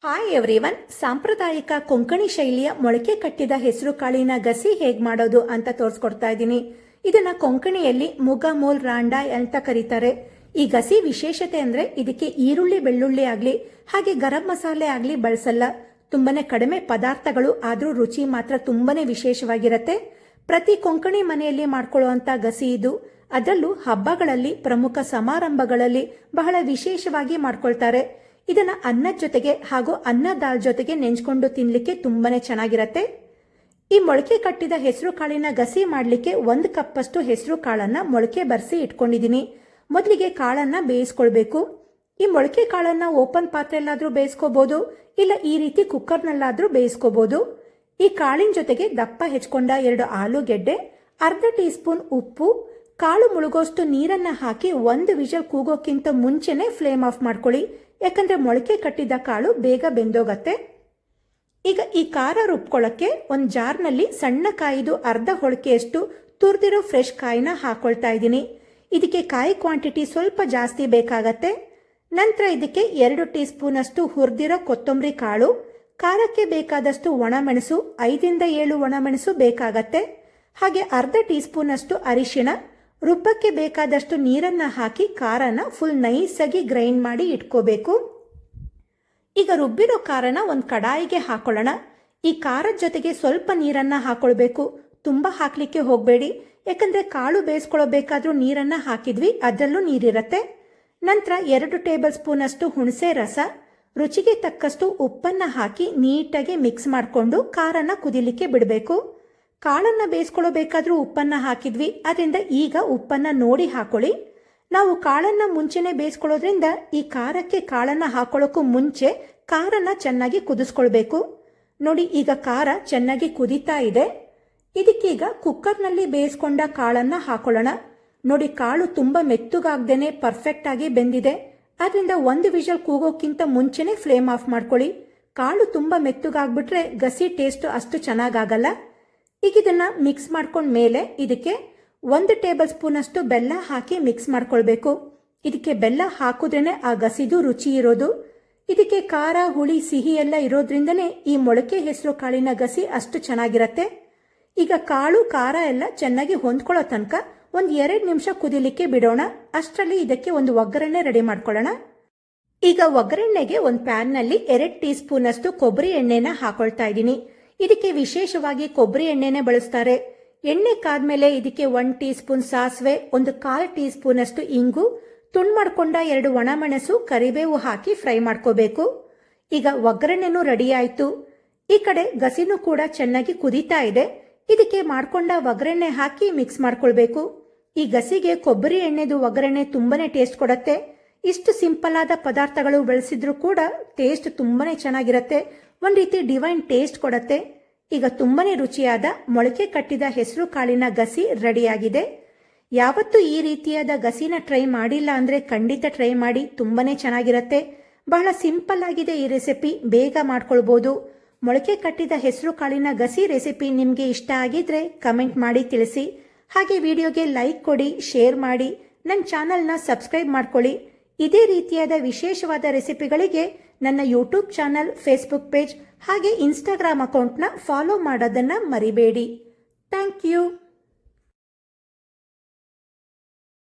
Hi everyone. ಸಾಂಪ್ರದಾಯಿಕ ಕೊಂಕಣಿ ಶೈಲಿಯ ಮೊಳಕೆ ಕಟ್ಟಿದ ಹೆಸರು ಕಾಳಿನ ಗಸಿ ಹೇಗ್ ಮಾಡೋದು ಅಂತ ತೋರಿಸ್ಕೊಡ್ತಾ ಇದ್ದೀನಿ. ಇದನ್ನ ಕೊಂಕಣಿಯಲ್ಲಿ ಮುಗ ಮೂಲ್ ರಾಂಡಾಯ್ ಅಂತ ಕರೀತಾರೆ. ಈ ಗಸಿ ವಿಶೇಷತೆ ಅಂದ್ರೆ ಇದಕ್ಕೆ ಈರುಳ್ಳಿ ಬೆಳ್ಳುಳ್ಳಿ ಆಗ್ಲಿ ಹಾಗೆ ಗರಂ ಮಸಾಲೆ ಆಗ್ಲಿ ಬಳಸಲ್ಲ. ತುಂಬಾನೇ ಕಡಿಮೆ ಪದಾರ್ಥಗಳು ಆದ್ರೂ ರುಚಿ ಮಾತ್ರ ತುಂಬಾನೇ ವಿಶೇಷವಾಗಿರತ್ತೆ. ಪ್ರತಿ ಕೊಂಕಣಿ ಮನೆಯಲ್ಲಿ ಮಾಡ್ಕೊಳ್ಳುವಂತ ಗಸಿ ಇದು. ಅದರಲ್ಲೂ ಹಬ್ಬಗಳಲ್ಲಿ ಪ್ರಮುಖ ಸಮಾರಂಭಗಳಲ್ಲಿ ಬಹಳ ವಿಶೇಷವಾಗಿ ಮಾಡ್ಕೊಳ್ತಾರೆ. ಇದನ್ನ ಅನ್ನದ ಜೊತೆಗೆ ಹಾಗೂ ಅನ್ನ ದಾಲ್ ಜೊತೆಗೆ ನೆಂಚ್ಕೊಂಡು ತಿನ್ಲಿಕ್ಕೆ ತುಂಬಾನೇ ಚೆನ್ನಾಗಿರತ್ತೆ. ಈ ಮೊಳಕೆ ಕಟ್ಟಿದ ಹೆಸರು ಕಾಳಿನ ಗಸಿ ಮಾಡ್ಲಿಕ್ಕೆ 1 ಕಪ್ ಅಷ್ಟು ಹೆಸರು ಕಾಳನ್ನ ಮೊಳಕೆ ಬರ್ಸಿ ಇಟ್ಕೊಂಡಿದೀನಿ. ಮೊದಲಿಗೆ ಕಾಳನ್ನ ಬೇಯಿಸ್ಕೊಳ್ಬೇಕು. ಈ ಮೊಳಕೆ ಕಾಳನ್ನ ಓಪನ್ ಪಾತ್ರೆಯಲ್ಲಾದ್ರೂ ಬೇಯಿಸ್ಕೋಬಹುದು, ಇಲ್ಲ ಈ ರೀತಿ ಕುಕ್ಕರ್ನಲ್ಲಾದ್ರೂ ಬೇಯಿಸ್ಕೋಬಹುದು. ಈ ಕಾಳಿನ ಜೊತೆಗೆ ದಪ್ಪ ಹೆಚ್ಕೊಂಡ 2 ಆಲೂಗೆಡ್ಡೆ, ಅರ್ಧ ಟೀ ಸ್ಪೂನ್ ಉಪ್ಪು, ಕಾಳು ಮುಳುಗೋಷ್ಟು ನೀರನ್ನ ಹಾಕಿ 1 ವಿಷಲ್ ಕೂಗೋಕ್ಕಿಂತ ಮುಂಚೆನೆ ಫ್ಲೇಮ್ ಆಫ್ ಮಾಡ್ಕೊಳ್ಳಿ. ಯಾಕಂದ್ರೆ ಮೊಳಕೆ ಕಟ್ಟಿದ ಕಾಳು ಬೇಗ ಬೆಂದೋಗತ್ತೆ. ಈಗ ಈ ಖಾರ ರುಬ್ಕೊಳ್ಳಕ್ಕೆ ಒಂದು ಜಾರ್ನಲ್ಲಿ ಸಣ್ಣ ಕಾಯಿದು ಅರ್ಧ ಹೊಳಕೆಯಷ್ಟು ತುರಿದಿರೋ ಫ್ರೆಶ್ ಕಾಯಿನ ಹಾಕೊಳ್ತಾ ಇದ್ದೀನಿ. ಇದಕ್ಕೆ ಕಾಯಿ ಕ್ವಾಂಟಿಟಿ ಸ್ವಲ್ಪ ಜಾಸ್ತಿ ಬೇಕಾಗತ್ತೆ. ನಂತರ ಇದಕ್ಕೆ 2 ಟೀ ಸ್ಪೂನ್ ಅಷ್ಟು ಹುರಿದಿರೋ ಕೊತ್ತಂಬರಿ ಕಾಳು, ಖಾರಕ್ಕೆ ಬೇಕಾದಷ್ಟು ಒಣಮೆಣಸು, 5ರಿಂದ 7 ಒಣಮೆಣಸು ಬೇಕಾಗತ್ತೆ. ಹಾಗೆ ಅರ್ಧ ಟೀ ಸ್ಪೂನ್ ಅಷ್ಟು ಅರಿಶಿಣ, ರುಬ್ಬಕ್ಕೆ ಬೇಕಾದಷ್ಟು ನೀರನ್ನ ಹಾಕಿ ಖಾರನ ಫುಲ್ ನೈಸಾಗಿ ಗ್ರೈಂಡ್ ಮಾಡಿ ಇಟ್ಕೋಬೇಕು. ಈಗ ರುಬ್ಬಿರೋ ಖಾರನ ಒಂದು ಕಡಾಯಿಗೆ ಹಾಕೊಳ್ಳೋಣ. ಈ ಖಾರದ ಜೊತೆಗೆ ಸ್ವಲ್ಪ ನೀರನ್ನ ಹಾಕೊಳ್ಬೇಕು. ತುಂಬಾ ಹಾಕ್ಲಿಕ್ಕೆ ಹೋಗಬೇಡಿ, ಯಾಕಂದ್ರೆ ಕಾಳು ಬೇಯಿಸ್ಕೊಳ್ಬೇಕಾದ್ರೂ ನೀರನ್ನ ಹಾಕಿದ್ವಿ, ಅದರಲ್ಲೂ ನೀರಿರತ್ತೆ. ನಂತರ 2 ಟೇಬಲ್ ಸ್ಪೂನ್ ಅಷ್ಟು ಹುಣಸೆ ರಸ, ರುಚಿಗೆ ತಕ್ಕಷ್ಟು ಉಪ್ಪನ್ನ ಹಾಕಿ ನೀಟಾಗಿ ಮಿಕ್ಸ್ ಮಾಡಿಕೊಂಡು ಖಾರನ ಕುದಿಲಿಕ್ಕೆ ಬಿಡಬೇಕು. ಕಾಳನ್ನ ಬೇಯಿಸ್ಕೊಳ್ಬೇಕಾದ್ರೂ ಉಪ್ಪನ್ನ ಹಾಕಿದ್ವಿ, ಅದರಿಂದ ಈಗ ಉಪ್ಪನ್ನ ನೋಡಿ ಹಾಕೊಳ್ಳಿ. ನಾವು ಕಾಳನ್ನ ಮುಂಚೆನೆ ಬೇಯಿಸ್ಕೊಳ್ಳೋದ್ರಿಂದ ಈ ಖಾರಕ್ಕೆ ಕಾಳನ್ನ ಹಾಕೊಳ್ಳೋಕ್ಕೂ ಮುಂಚೆ ಖಾರನ ಚೆನ್ನಾಗಿ ಕುದಿಸ್ಕೊಳ್ಬೇಕು. ನೋಡಿ, ಈಗ ಖಾರ ಚೆನ್ನಾಗಿ ಕುದೀತಾ ಇದೆ. ಇದಕ್ಕೀಗ ಕುಕ್ಕರ್ನಲ್ಲಿ ಬೇಯಿಸ್ಕೊಂಡ ಕಾಳನ್ನ ಹಾಕೊಳ್ಳೋಣ. ನೋಡಿ, ಕಾಳು ತುಂಬಾ ಮೆತ್ತಗಾಗ್ದೇನೆ ಪರ್ಫೆಕ್ಟ್ ಆಗಿ ಬೆಂದಿದೆ. ಅದರಿಂದ 1 ವಿಷಲ್ ಕೂಗೋಕ್ಕಿಂತ ಮುಂಚೆನೆ ಫ್ಲೇಮ್ ಆಫ್ ಮಾಡ್ಕೊಳ್ಳಿ. ಕಾಳು ತುಂಬಾ ಮೆತ್ತಗಾಗ್ಬಿಟ್ರೆ ಗಸಿ ಟೇಸ್ಟ್ ಅಷ್ಟು ಚೆನ್ನಾಗಾಗಲ್ಲ. ಈಗ ಇದನ್ನ ಮಿಕ್ಸ್ ಮಾಡ್ಕೊಂಡ ಮೇಲೆ ಇದಕ್ಕೆ 1 ಟೇಬಲ್ ಸ್ಪೂನ್ ಅಷ್ಟು ಬೆಲ್ಲ ಹಾಕಿ ಮಿಕ್ಸ್ ಮಾಡ್ಕೊಳ್ಬೇಕು. ಇದಕ್ಕೆ ಬೆಲ್ಲ ಹಾಕುದ್ರೇನೆ ಆ ಗಸಿದು ರುಚಿ ಇರೋದು. ಇದಕ್ಕೆ ಖಾರ ಹುಳಿ ಸಿಹಿ ಎಲ್ಲ ಇರೋದ್ರಿಂದನೇ ಈ ಮೊಳಕೆ ಹೆಸರು ಕಾಳಿನ ಗಸಿ ಅಷ್ಟು ಚೆನ್ನಾಗಿರತ್ತೆ. ಈಗ ಕಾಳು ಖಾರ ಎಲ್ಲ ಚೆನ್ನಾಗಿ ಹೊಂದ್ಕೊಳ್ಳೋ ತನಕ 1-2 ನಿಮಿಷ ಕುದಿಲಿಕ್ಕೆ ಬಿಡೋಣ. ಅಷ್ಟರಲ್ಲಿ ಇದಕ್ಕೆ ಒಂದು ಒಗ್ಗರಣೆ ರೆಡಿ ಮಾಡ್ಕೊಳ್ಳೋಣ. ಈಗ ಒಗ್ಗರಣೆಗೆ ಒಂದು ಪ್ಯಾನ್ ನಲ್ಲಿ 2 ಟೀ ಸ್ಪೂನ್ ಅಷ್ಟು ಕೊಬ್ಬರಿ ಎಣ್ಣೆನ ಹಾಕೊಳ್ತಾ ಇದ್ದೀನಿ. ಇದಕ್ಕೆ ವಿಶೇಷವಾಗಿ ಕೊಬ್ಬರಿ ಎಣ್ಣೆನೆ ಬಳಸ್ತಾರೆ. ಎಣ್ಣೆ ಕಾದ್ಮೇಲೆ ಇದಕ್ಕೆ 1 ಟೀ ಸ್ಪೂನ್ ಸಾಸಿವೆ, 1/4 ಟೀ ಸ್ಪೂನ್ ಅಷ್ಟು ಇಂಗು, ತುಂಡು ಮಾಡ್ಕೊಂಡ 2 ಒಣಮೆಣಸು, ಕರಿಬೇವು ಹಾಕಿ ಫ್ರೈ ಮಾಡ್ಕೋಬೇಕು. ಈಗ ಒಗ್ಗರಣೆನೂ ರೆಡಿ ಆಯ್ತು. ಈ ಕಡೆ ಗಸಿನೂ ಕೂಡ ಚೆನ್ನಾಗಿ ಕುದೀತಾ ಇದೆ. ಇದಕ್ಕೆ ಮಾಡ್ಕೊಂಡ ಒಗ್ಗರಣೆ ಹಾಕಿ ಮಿಕ್ಸ್ ಮಾಡ್ಕೊಳ್ಬೇಕು. ಈ ಗಸಿಗೆ ಕೊಬ್ಬರಿ ಎಣ್ಣೆದು ಒಗ್ಗರಣೆ ತುಂಬಾನೇ ಟೇಸ್ಟ್ ಕೊಡತ್ತೆ. ಇಷ್ಟು ಸಿಂಪಲ್ ಆದ ಪದಾರ್ಥಗಳು ಬಳಸಿದ್ರು ಕೂಡ ಟೇಸ್ಟ್ ತುಂಬಾನೇ ಚೆನ್ನಾಗಿರತ್ತೆ. ಒಂದ್ ರೀತಿ ಡಿವೈನ್ ಟೇಸ್ಟ್ ಕೊಡತ್ತೆ. ಈಗ ತುಂಬಾನೇ ರುಚಿಯಾದ ಮೊಳಕೆ ಕಟ್ಟಿದ ಹೆಸರು ಕಾಳಿನ ಗಸಿ ರೆಡಿಯಾಗಿದೆ. ಯಾವತ್ತೂ ಈ ರೀತಿಯಾದ ಗಸಿನ ಟ್ರೈ ಮಾಡಿಲ್ಲ ಅಂದ್ರೆ ಖಂಡಿತ ಟ್ರೈ ಮಾಡಿ, ತುಂಬಾನೇ ಚೆನ್ನಾಗಿರತ್ತೆ. ಬಹಳ ಸಿಂಪಲ್ ಆಗಿದೆ ಈ ರೆಸಿಪಿ, ಬೇಗ ಮಾಡ್ಕೊಳ್ಬಹುದು. ಮೊಳಕೆ ಕಟ್ಟಿದ ಹೆಸರು ಕಾಳಿನ ಗಸಿ ರೆಸಿಪಿ ನಿಮ್ಗೆ ಇಷ್ಟ ಆಗಿದ್ರೆ ಕಮೆಂಟ್ ಮಾಡಿ ತಿಳಿಸಿ. ಹಾಗೆ ವಿಡಿಯೋಗೆ ಲೈಕ್ ಕೊಡಿ, ಶೇರ್ ಮಾಡಿ, ನನ್ನ ಚಾನಲ್ನ ಸಬ್ಸ್ಕ್ರೈಬ್ ಮಾಡ್ಕೊಳ್ಳಿ. ಇದೇ ರೀತಿಯಾದ ವಿಶೇಷವಾದ ರೆಸಿಪಿಗಳಿಗೆ ನನ್ನ ಯೂಟ್ಯೂಬ್ ಚಾನಲ್, ಫೇಸ್ಬುಕ್ ಪೇಜ್ ಹಾಗೆ ಇನ್ಸ್ಟಾಗ್ರಾಮ್ ಅಕೌಂಟ್ನ ಫಾಲೋ ಮಾಡೋದನ್ನ ಮರಿಬೇಡಿ. Thank you.